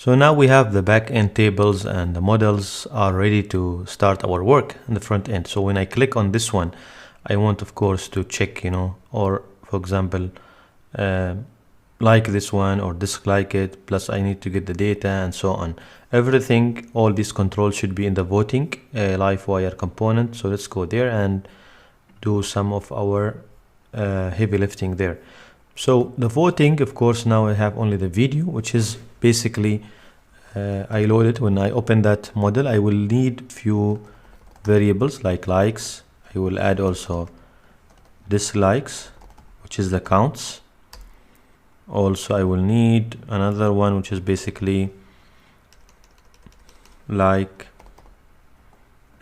So now we have the backend tables and the models are ready to start our work in the front end. So when I click on this one, I want of course to check, or for example, like this one or dislike it, plus I need to get the data and so on. Everything, all these controls should be in the voting Livewire component. So let's go there and do some of our heavy lifting there. So the voting, of course, now I have only the video, which is basically I load it. When I open that model, I will need few variables like likes. I will add also dislikes, which is the counts. Also, I will need another one, which is basically like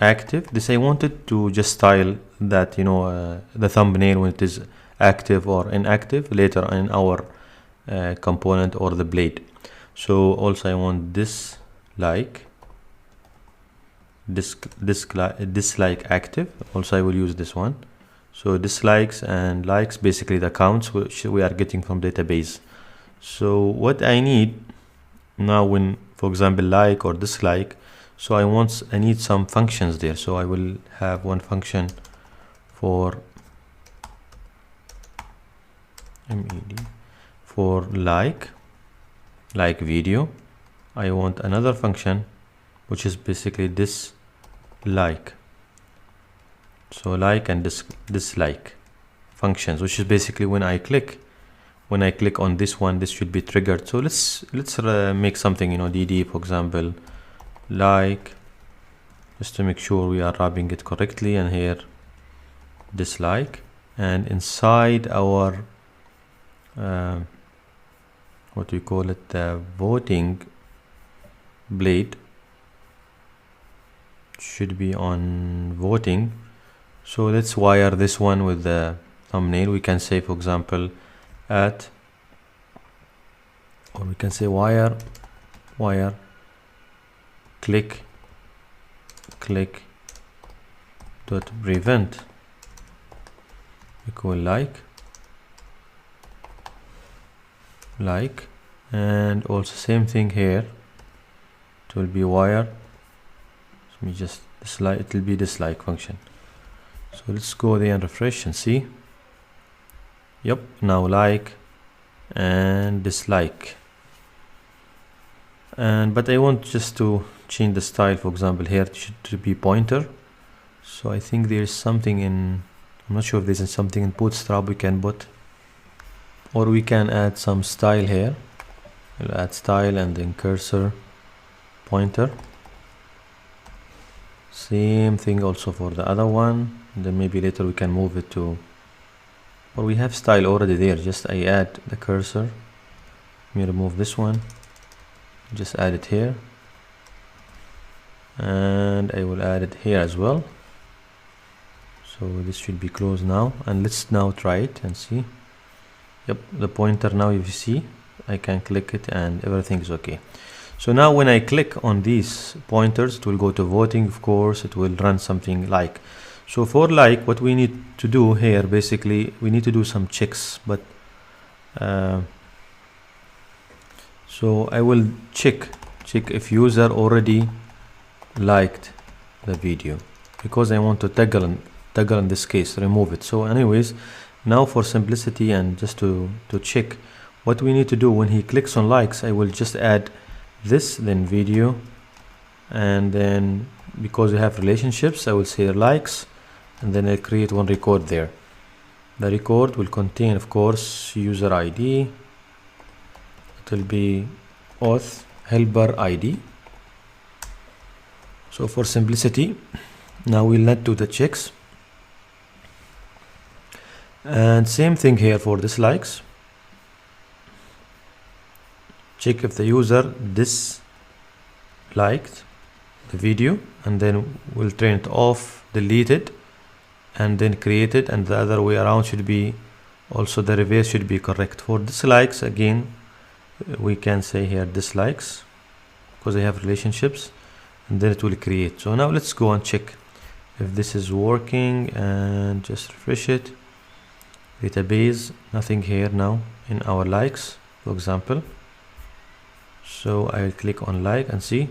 active. This I wanted to just style that, the thumbnail when it is active or inactive later in our component or the blade. So also I want dislike active. Also I will use this one. So dislikes and likes, basically the counts which we are getting from database. So what I need now, when for example like or dislike, so I need some functions there. So I will have one function for like video. I want another function which is basically dislike. So like and dislike functions, which is basically when I click on this one, this should be triggered. So let's make something, dd, for example, like, just to make sure we are wrapping it correctly, and here dislike, and inside our what we call it, the voting blade should be on voting. So let's wire this one with the thumbnail. We can say, for example, or we can say wire click dot prevent equal like, and also same thing here. It will be wire, let me just dislike, it will be dislike function. So let's go there and refresh and see. Yep, now like and dislike. But I want just to change the style, for example here to be pointer. So I think there is something in, I'm not sure if there's something in Bootstrap we can put, or we can add some style here. We'll add style and then cursor pointer. Same thing also for the other one, and then maybe later we can move it to, or we have style already there, just I add the cursor. Let me remove this one, just add it here, and I will add it here as well. So this should be closed now, and let's now try it and see. Yep, the pointer now, if you see, I can click it and everything is okay. So now when I click on these pointers, it will go to voting. Of course, it will run something like. So for like, what we need to do here, basically, we need to do some checks. But so I will check if user already liked the video, because I want to toggle in this case, remove it. So anyways, now for simplicity and just to check what we need to do, when he clicks on likes, I will just add this, then video, and then because we have relationships, I will say likes, and then I create one record there. The record will contain, of course, user ID. It will be auth helper ID. So for simplicity, now we'll not do the checks. And same thing here for dislikes. Check if the user disliked the video, and then we'll turn it off, delete it, and then create it. And the other way around should be also, the reverse should be correct. For dislikes, again, we can say here dislikes, because they have relationships, and then it will create. So now let's go and check if this is working, and just refresh it. Database, nothing here now in our likes, for example. So I'll click on like and see.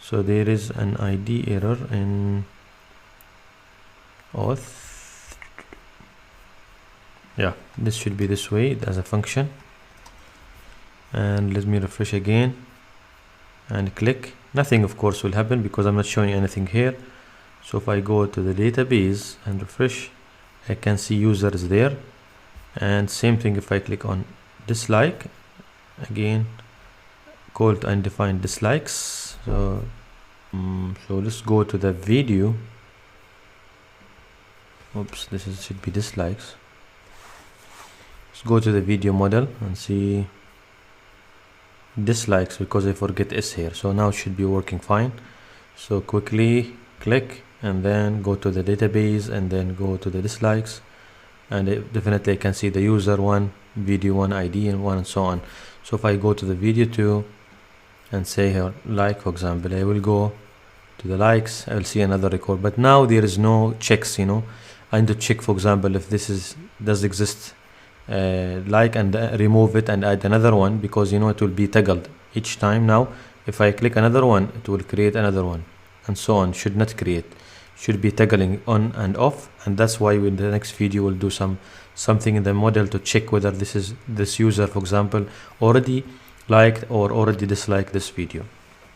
So there is an ID error in auth. Yeah, this should be this way as a function. And let me refresh again and click. Nothing of course will happen because I'm not showing anything here. So if I go to the database and refresh, I can see users there. And same thing if I click on dislike, again call to undefined dislikes. So let's go to the video. Oops, should be dislikes. Let's go to the video model and see dislikes because I forget S here. So now it should be working fine. So quickly click and then go to the database and then go to the dislikes, and definitely I can see the user 1, video 1, ID and 1 and so on. So if I go to the video 2 and say here like, for example, I will go to the likes, I will see another record, but now there is no checks. I need to check, for example, if this does exist like, and remove it and add another one, because it will be toggled each time. Now if I click another one, it will create another one and so on. Should not create, should be toggling on and off, and that's why in the next video we'll do something in the model to check whether this user, for example, already liked or already disliked this video.